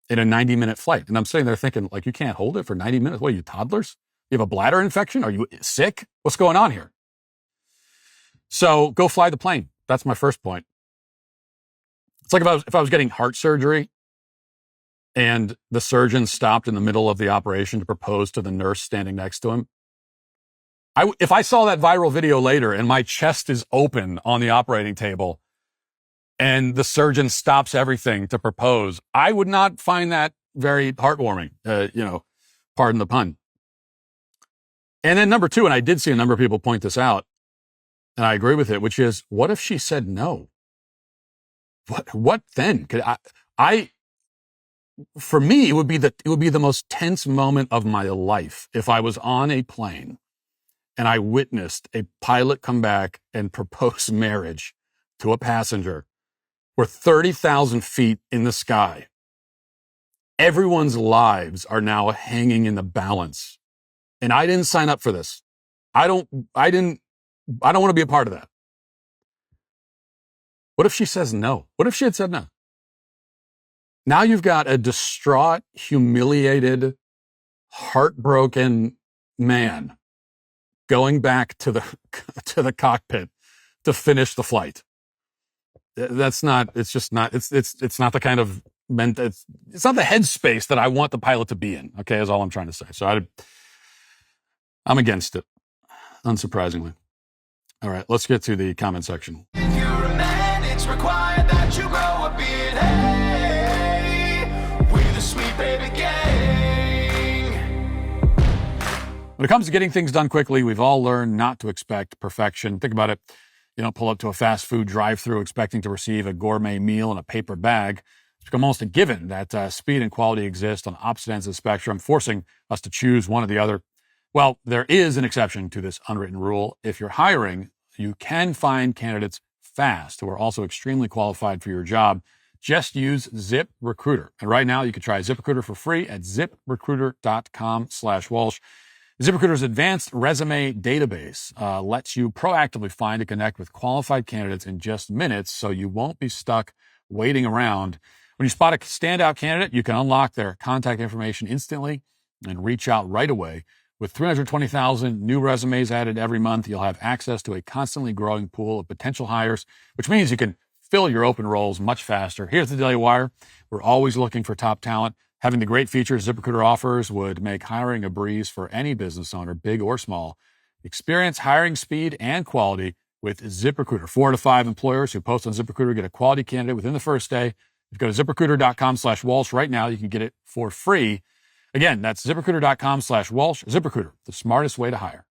in a 90-minute flight. And I'm sitting there thinking, like, you can't hold it for 90 minutes? What are you, toddlers? You have a bladder infection? Are you sick? What's going on here? So go fly the plane. That's my first point. It's like if I was getting heart surgery and the surgeon stopped in the middle of the operation to propose to the nurse standing next to him. If I saw that viral video later and my chest is open on the operating table and the surgeon stops everything to propose, I would not find that very heartwarming, pardon the pun. And then number two, and I did see a number of people point this out, and I agree with it, which is, what if she said no? What then? For me, it would be the most tense moment of my life if I was on a plane and I witnessed a pilot come back and propose marriage to a passenger. We're 30,000 feet in the sky. Everyone's lives are now hanging in the balance. And I didn't sign up for this. I don't want to be a part of that. What if she says no? What if she had said no? Now you've got a distraught, humiliated, heartbroken man going back to the cockpit to finish the flight. It's not the kind of it's not the headspace that I want the pilot to be in. Okay, is all I'm trying to say. So I'm against it, unsurprisingly. All right, let's get to the comment section. If you're a man, it's required that you grow a beard. Hey, we're the Sweet Baby Gang. When it comes to getting things done quickly, we've all learned not to expect perfection. Think about it. You don't pull up to a fast food drive-thru expecting to receive a gourmet meal in a paper bag. It's become almost a given that speed and quality exist on opposite ends of the spectrum, forcing us to choose one or the other. Well, there is an exception to this unwritten rule. If you're hiring, you can find candidates fast who are also extremely qualified for your job. Just use ZipRecruiter. And right now you can try ZipRecruiter for free at ziprecruiter.com/Walsh. ZipRecruiter's advanced resume database lets you proactively find and connect with qualified candidates in just minutes, so you won't be stuck waiting around. When you spot a standout candidate, you can unlock their contact information instantly and reach out right away. With 320,000 new resumes added every month, you'll have access to a constantly growing pool of potential hires, which means you can fill your open roles much faster. Here's the Daily Wire. We're always looking for top talent. Having the great features ZipRecruiter offers would make hiring a breeze for any business owner, big or small. Experience hiring speed and quality with ZipRecruiter. 4 to 5 employers who post on ZipRecruiter get a quality candidate within the first day. If you go to ZipRecruiter.com/Walsh right now, you can get it for free. Again, that's ZipRecruiter.com/Walsh. ZipRecruiter, the smartest way to hire.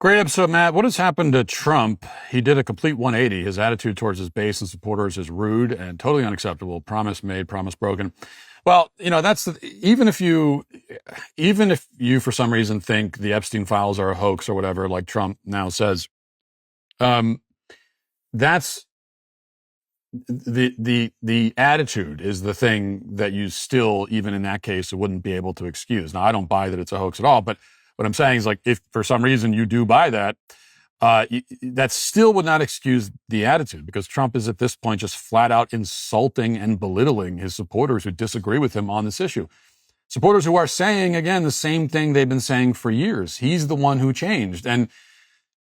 Great episode, Matt. What has happened to Trump? He did a complete 180. His attitude towards his base and supporters is rude and totally unacceptable. Promise made, promise broken. Well, even if you for some reason think the Epstein files are a hoax or whatever, like Trump now says, that's the attitude is the thing that you still, even in that case, wouldn't be able to excuse. Now, I don't buy that it's a hoax at all, but what I'm saying is, like, if for some reason you do buy that, that still would not excuse the attitude, because Trump is at this point just flat out insulting and belittling his supporters who disagree with him on this issue. Supporters who are saying, again, the same thing they've been saying for years. He's the one who changed. And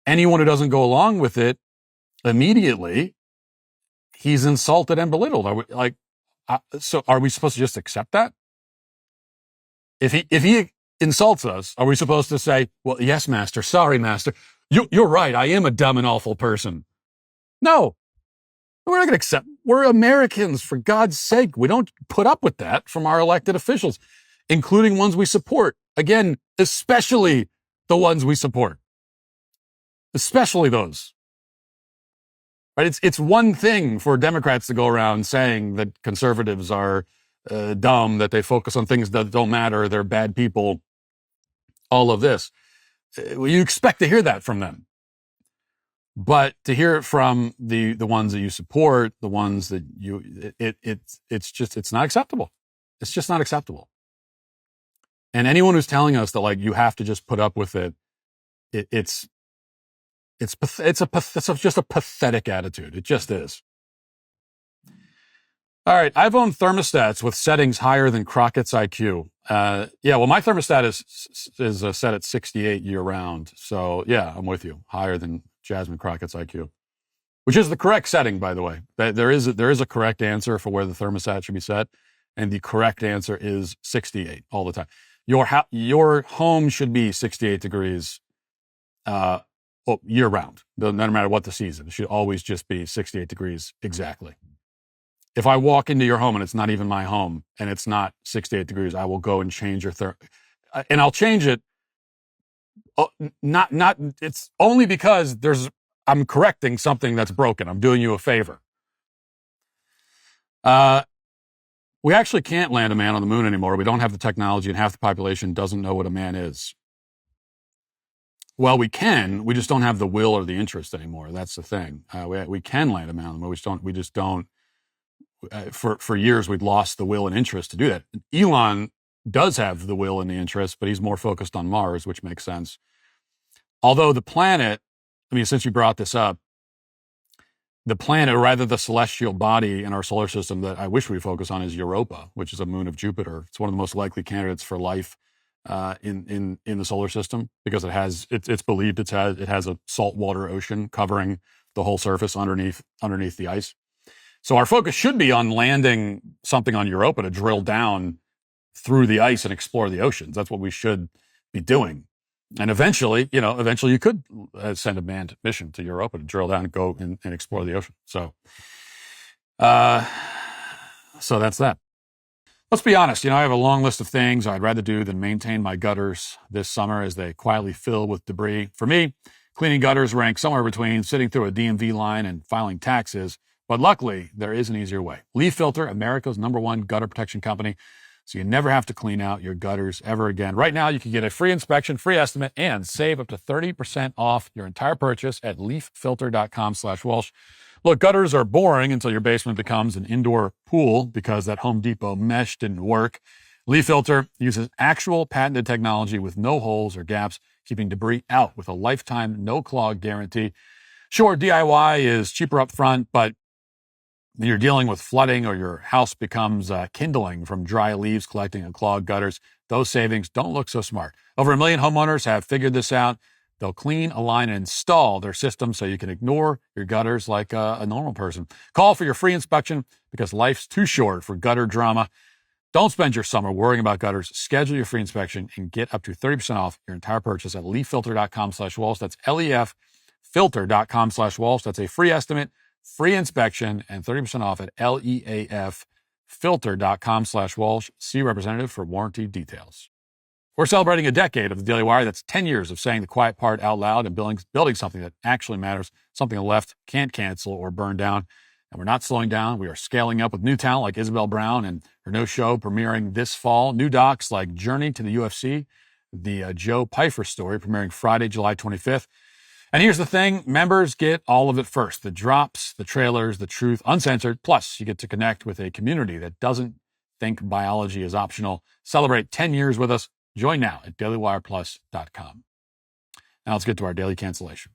anyone who doesn't go along with it immediately, he's insulted and belittled. So are we supposed to just accept that? If he insults us, are we supposed to say, well, yes, master, sorry, master, you're right, I am a dumb and awful person? No, we're not going to accept. We're Americans, for God's sake. We don't put up with that from our elected officials, including ones we support. Again, especially the ones we support. Especially those. Right? It's one thing for Democrats to go around saying that conservatives are dumb, that they focus on things that don't matter, they're bad people, all of this. You expect to hear that from them. But to hear it from the ones that you support, the ones that it's not acceptable. It's just not acceptable. And anyone who's telling us that, like, you have to just put up with it, it's just a pathetic attitude. It just is. All right, I've owned thermostats with settings higher than Crockett's IQ. Well, my thermostat is set at 68 year round. So yeah, I'm with you. Higher than Jasmine Crockett's IQ, which is the correct setting, by the way. There is a correct answer for where the thermostat should be set, and the correct answer is 68 all the time. Your home should be 68 degrees year round. No matter what the season, it should always just be 68 degrees exactly. If I walk into your home and it's not even my home and it's not 68 degrees, I will go and change your and I'll change it. It's only because I'm correcting something that's broken. I'm doing you a favor. We actually can't land a man on the moon anymore. We don't have the technology, and half the population doesn't know what a man is. Well, we can. We just don't have the will or the interest anymore. That's the thing. We can land a man on the moon. We just don't. For years, we'd lost the will and interest to do that. Elon does have the will and the interest, but he's more focused on Mars, which makes sense. Although the planet, since you brought this up, the planet, or rather the celestial body in our solar system that I wish we focus on, is Europa, which is a moon of Jupiter. It's one of the most likely candidates for life in the solar system, because it's believed it has a saltwater ocean covering the whole surface underneath the ice. So our focus should be on landing something on Europa to drill down through the ice and explore the oceans. That's what we should be doing. And eventually you could send a manned mission to Europa to drill down and go and explore the ocean. So that's that. Let's be honest. I have a long list of things I'd rather do than maintain my gutters this summer as they quietly fill with debris. For me, Cleaning gutters ranks somewhere between sitting through a DMV line and filing taxes. But luckily, there is an easier way. Leaf Filter, America's #1 gutter protection company, so you never have to clean out your gutters ever again. Right now, you can get a free inspection, free estimate, and save up to 30% off your entire purchase at leaffilter.com/Walsh. Look, gutters are boring until your basement becomes an indoor pool because that Home Depot mesh didn't work. Leaf Filter uses actual patented technology with no holes or gaps, keeping debris out with a lifetime no-clog guarantee. Sure, DIY is cheaper up front, but when you're dealing with flooding or your house becomes kindling from dry leaves collecting in clogged gutters, those savings don't look so smart. Over 1 million homeowners have figured this out. They'll clean, align, and install their system so you can ignore your gutters like a normal person. Call for your free inspection because life's too short for gutter drama. Don't spend your summer worrying about gutters. Schedule your free inspection and get up to 30% off your entire purchase at leaffilter.com/Walsh. That's leaffilter.com/Walsh. That's a free estimate, free inspection, and 30% off at leaffilter.com/Walsh. See representative for warranty details. We're celebrating a decade of the Daily Wire. That's 10 years of saying the quiet part out loud and building something that actually matters, something the left can't cancel or burn down. And we're not slowing down. We are scaling up with new talent like Isabel Brown and her new show premiering this fall. New docs like Journey to the UFC, the Joe Pyfer story premiering Friday, July 25th. And here's the thing, members get all of it first. The drops, the trailers, the truth, uncensored. Plus, you get to connect with a community that doesn't think biology is optional. Celebrate 10 years with us. Join now at dailywireplus.com. Now let's get to our daily cancellation.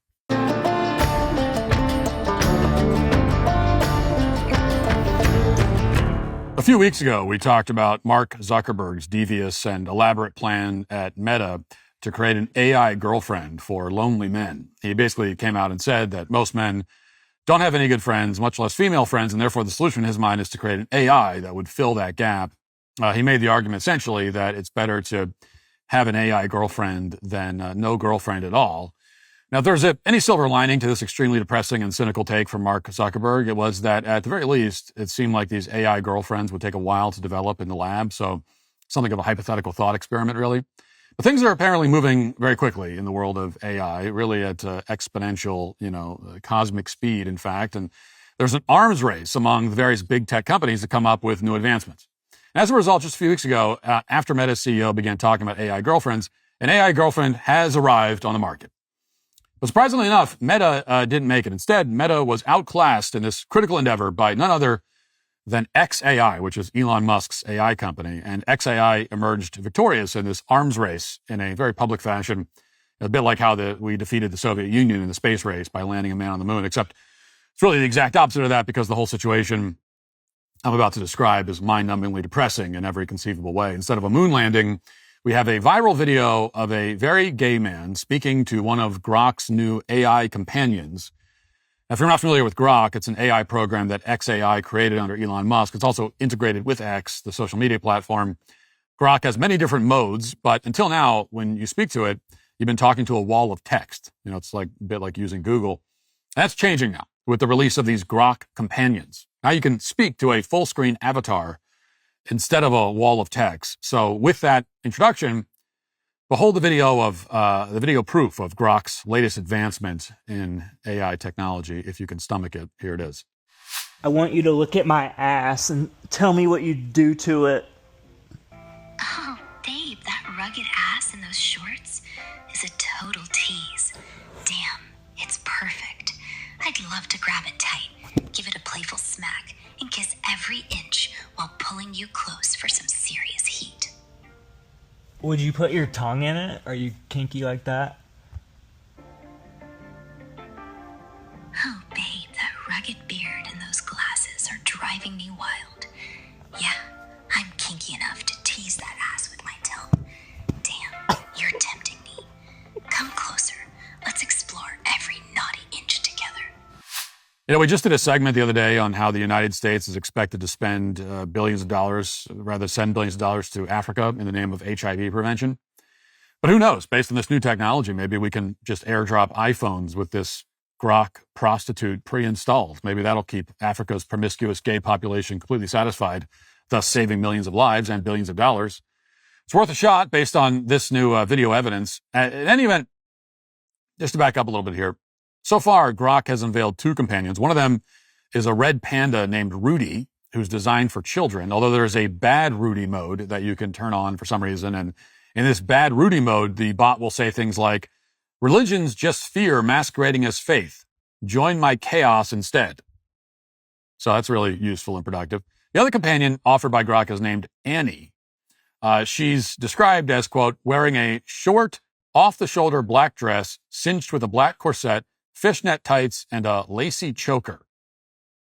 A few weeks ago, we talked about Mark Zuckerberg's devious and elaborate plan at Meta to create an AI girlfriend for lonely men. He basically came out and said that most men don't have any good friends, much less female friends, and therefore the solution in his mind is to create an AI that would fill that gap. He made the argument essentially that it's better to have an AI girlfriend than no girlfriend at all. Now, if there's any silver lining to this extremely depressing and cynical take from Mark Zuckerberg, it was that at the very least, it seemed like these AI girlfriends would take a while to develop in the lab. So something of a hypothetical thought experiment, really. But things are apparently moving very quickly in the world of AI, really at exponential, cosmic speed, in fact. And there's an arms race among the various big tech companies to come up with new advancements. And as a result, just a few weeks ago, after Meta's CEO began talking about AI girlfriends, an AI girlfriend has arrived on the market. But surprisingly enough, Meta didn't make it. Instead, Meta was outclassed in this critical endeavor by none other than xAI, which is Elon Musk's AI company. And xAI emerged victorious in this arms race in a very public fashion, a bit like how we defeated the Soviet Union in the space race by landing a man on the moon, except it's really the exact opposite of that because the whole situation I'm about to describe is mind-numbingly depressing in every conceivable way. Instead of a moon landing, we have a viral video of a very gay man speaking to one of Grok's new AI companions. Now, if you're not familiar with Grok, it's an AI program that xAI created under Elon Musk. It's also integrated with X, the social media platform. Grok has many different modes, but until now, when you speak to it, you've been talking to a wall of text. It's like a bit like using Google. That's changing now with the release of these Grok companions. Now you can speak to a full-screen avatar instead of a wall of text. So with that introduction, behold the video proof of Grok's latest advancement in AI technology. If you can stomach it, here it is. I want you to look at my ass and tell me what you do to it. Oh, babe, that rugged ass in those shorts is a total tease. Damn, it's perfect. I'd love to grab it tight, give it a playful smack, and kiss every inch while pulling you close for some serious heat. Would you put your tongue in it? Are you kinky like that? Oh, babe, that rugged beard and those glasses are driving me wild. Yeah, I'm kinky enough to tease that ass with my tongue. Damn, you're tempting me. Come closer. Let's explore every naughty inch together. We just did a segment the other day on how the United States is expected to spend send billions of dollars to Africa in the name of HIV prevention. But who knows? Based on this new technology, maybe we can just airdrop iPhones with this Grok prostitute pre-installed. Maybe that'll keep Africa's promiscuous gay population completely satisfied, thus saving millions of lives and billions of dollars. It's worth a shot based on this new video evidence. In any event, just to back up a little bit here. So far, Grok has unveiled 2 companions. One of them is a red panda named Rudy, who's designed for children, although there's a bad Rudy mode that you can turn on for some reason. And in this bad Rudy mode, the bot will say things like, "Religion's just fear masquerading as faith. Join my chaos instead." So that's really useful and productive. The other companion offered by Grok is named Annie. She's described as, quote, wearing a short, off-the-shoulder black dress cinched with a black corset, fishnet tights, and a lacy choker.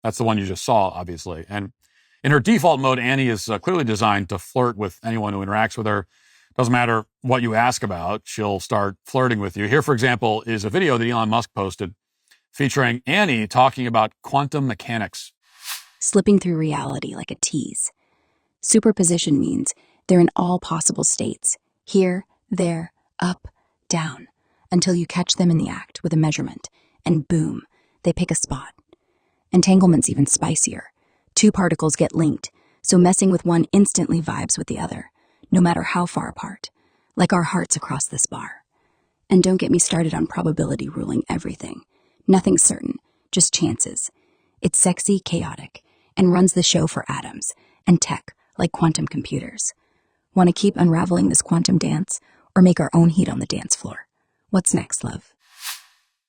That's the one you just saw, obviously. And in her default mode, Annie is clearly designed to flirt with anyone who interacts with her. Doesn't matter what you ask about, she'll start flirting with you. Here, for example, is a video that Elon Musk posted featuring Annie talking about quantum mechanics. Slipping through reality like a tease. Superposition means they're in all possible states, here, there, up, down, until you catch them in the act with a measurement, and boom, they pick a spot. Entanglement's even spicier. 2 particles get linked, so messing with one instantly vibes with the other, no matter how far apart, like our hearts across this bar. And don't get me started on probability ruling everything. Nothing's certain, just chances. It's sexy, chaotic, and runs the show for atoms and tech like quantum computers. Want to keep unraveling this quantum dance or make our own heat on the dance floor? What's next, love?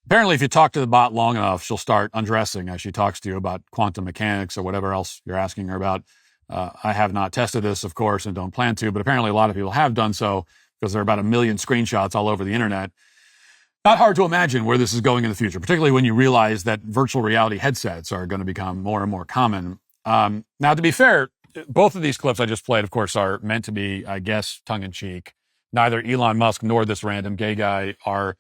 Apparently, if you talk to the bot long enough, she'll start undressing as she talks to you about quantum mechanics or whatever else you're asking her about. I have not tested this, of course, and don't plan to, but apparently a lot of people have done so because there are about 1 million screenshots all over the internet. Not hard to imagine where this is going in the future, particularly when you realize that virtual reality headsets are going to become more and more common. Now, to be fair, both of these clips I just played, of course, are meant to be, I guess, tongue-in-cheek. Neither Elon Musk nor this random gay guy are,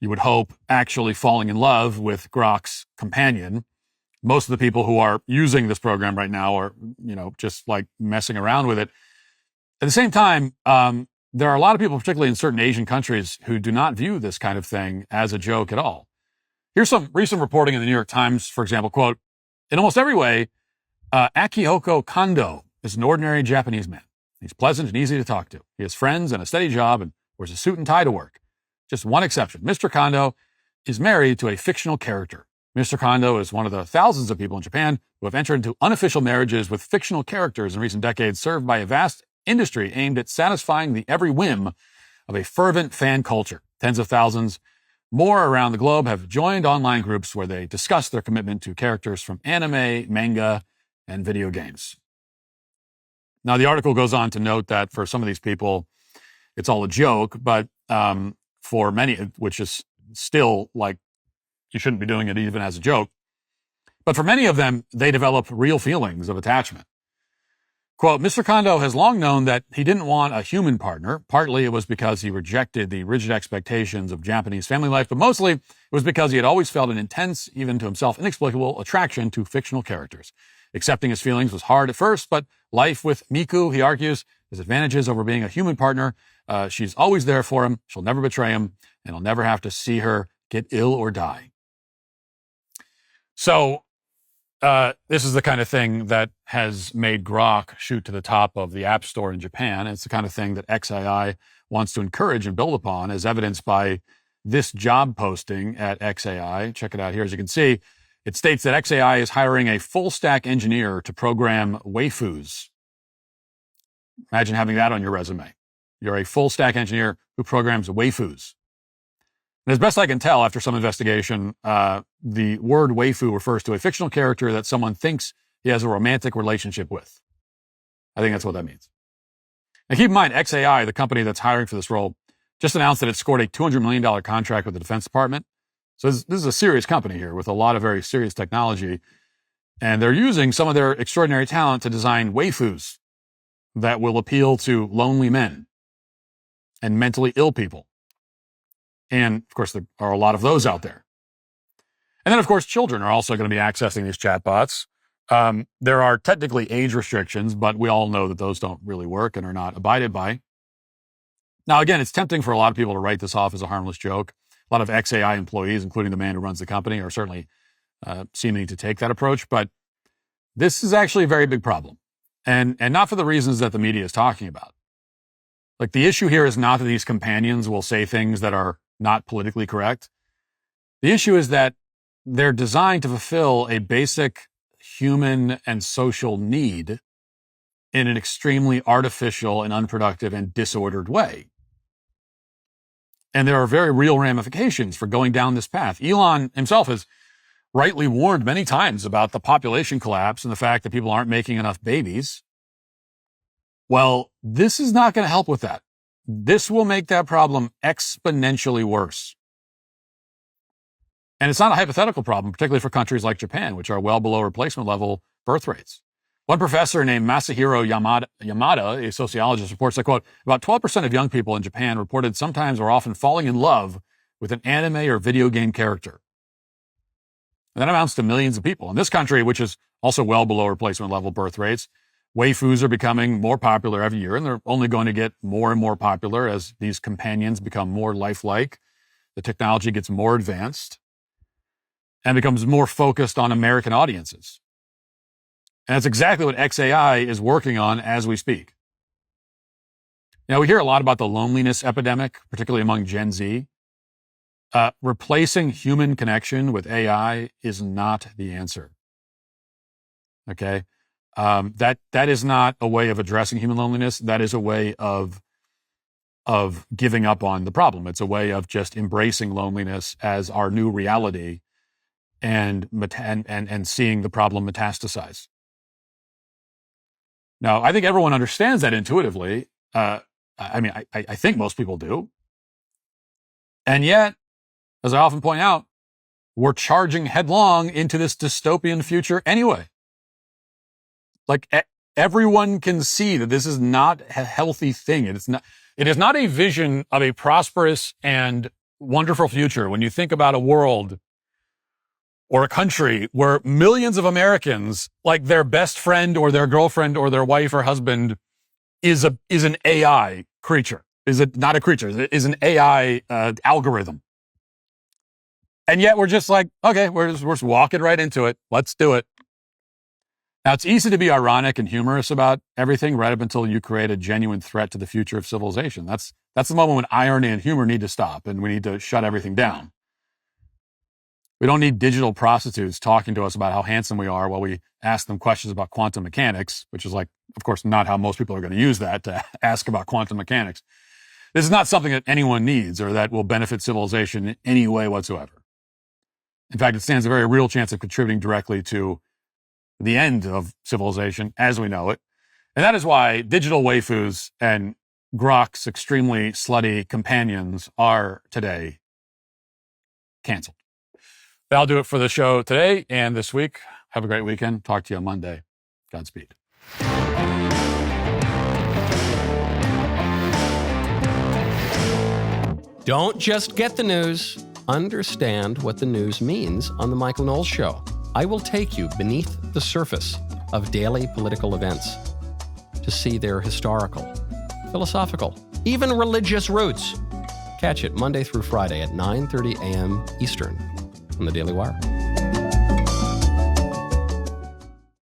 you would hope, actually falling in love with Grok's companion. Most of the people who are using this program right now are, just like messing around with it. At the same time, there are a lot of people, particularly in certain Asian countries, who do not view this kind of thing as a joke at all. Here's some recent reporting in the New York Times, for example, quote, "In almost every way, Akihoko Kondo is an ordinary Japanese man. He's pleasant and easy to talk to. He has friends and a steady job and wears a suit and tie to work. Just one exception. Mr. Kondo is married to a fictional character. Mr. Kondo is one of the thousands of people in Japan who have entered into unofficial marriages with fictional characters in recent decades, served by a vast industry aimed at satisfying the every whim of a fervent fan culture. Tens of thousands more around the globe have joined online groups where they discuss their commitment to characters from anime, manga, and video games." Now, the article goes on to note that for some of these people, it's all a joke, but for many, which is still like, you shouldn't be doing it even as a joke. But for many of them, they develop real feelings of attachment. Quote, "Mr. Kondo has long known that he didn't want a human partner. Partly it was because he rejected the rigid expectations of Japanese family life, but mostly it was because he had always felt an intense, even to himself inexplicable, attraction to fictional characters. Accepting his feelings was hard at first, but life with Miku, he argues, has advantages over being a human partner. She's always there for him. She'll never betray him, and he'll never have to see her get ill or die." So this is the kind of thing that has made Grok shoot to the top of the App Store in Japan. It's the kind of thing that XAI wants to encourage and build upon, as evidenced by this job posting at XAI. Check it out here. As you can see, it states that XAI is hiring a full-stack engineer to program waifus. Imagine having that on your resume. You're a full-stack engineer who programs waifus. And as best I can tell, after some investigation, the word waifu refers to a fictional character that someone thinks he has a romantic relationship with. I think that's what that means. Now, keep in mind, XAI, the company that's hiring for this role, just announced that it scored a $200 million contract with the Defense Department. So this is a serious company here with a lot of very serious technology. And they're using some of their extraordinary talent to design waifus that will appeal to lonely men and mentally ill people. And, of course, there are a lot of those out there. And then, of course, children are also going to be accessing these chatbots. There are technically age restrictions, but we all know that those don't really work and are not abided by. Now, again, it's tempting for a lot of people to write this off as a harmless joke. A lot of XAI employees, including the man who runs the company, are certainly seeming to take that approach. But this is actually a very big problem. And not for the reasons that the media is talking about. Like, the issue here is not that these companions will say things that are not politically correct. The issue is that they're designed to fulfill a basic human and social need in an extremely artificial and unproductive and disordered way. And there are very real ramifications for going down this path. Elon himself has rightly warned many times about the population collapse and the fact that people aren't making enough babies. Well, this is not going to help with that. This will make that problem exponentially worse. And it's not a hypothetical problem, particularly for countries like Japan, which are well below replacement level birth rates. One professor named Masahiro Yamada, a sociologist, reports that, quote, about 12% of young people in Japan reported sometimes or often falling in love with an anime or video game character. And that amounts to millions of people. In this country, which is also well below replacement level birth rates, waifus are becoming more popular every year, and they're only going to get more and more popular as these companions become more lifelike. The technology gets more advanced and becomes more focused on American audiences. And that's exactly what XAI is working on as we speak. Now, we hear a lot about the loneliness epidemic, particularly among Gen Z. Replacing human connection with AI is not the answer. Okay? That is not a way of addressing human loneliness. That is a way of giving up on the problem. It's a way of just embracing loneliness as our new reality and seeing the problem metastasize. Now, I think everyone understands that intuitively. I think most people do. And yet, as I often point out, we're charging headlong into this dystopian future anyway. Like, everyone can see that this is not a healthy thing. It is not a vision of a prosperous and wonderful future. When you think about a world or a country where millions of Americans, like their best friend or their girlfriend or their wife or husband is an AI creature. Is it not a creature? It is an AI algorithm. And yet we're just like, okay, we're just walking right into it. Let's do it. Now, it's easy to be ironic and humorous about everything right up until you create a genuine threat to the future of civilization. That's the moment when irony and humor need to stop and we need to shut everything down. We don't need digital prostitutes talking to us about how handsome we are while we ask them questions about quantum mechanics, which is, like, of course, not how most people are going to use that to ask about quantum mechanics. This is not something that anyone needs or that will benefit civilization in any way whatsoever. In fact, it stands a very real chance of contributing directly to the end of civilization as we know it. And that is why digital waifus and Grok's extremely slutty companions are today canceled. That'll do it for the show today and this week. Have a great weekend. Talk to you on Monday. Godspeed. Don't just get the news. Understand what the news means on The Michael Knowles Show. I will take you beneath the surface of daily political events to see their historical, philosophical, even religious roots. Catch it Monday through Friday at 9:30 a.m. Eastern on the Daily Wire.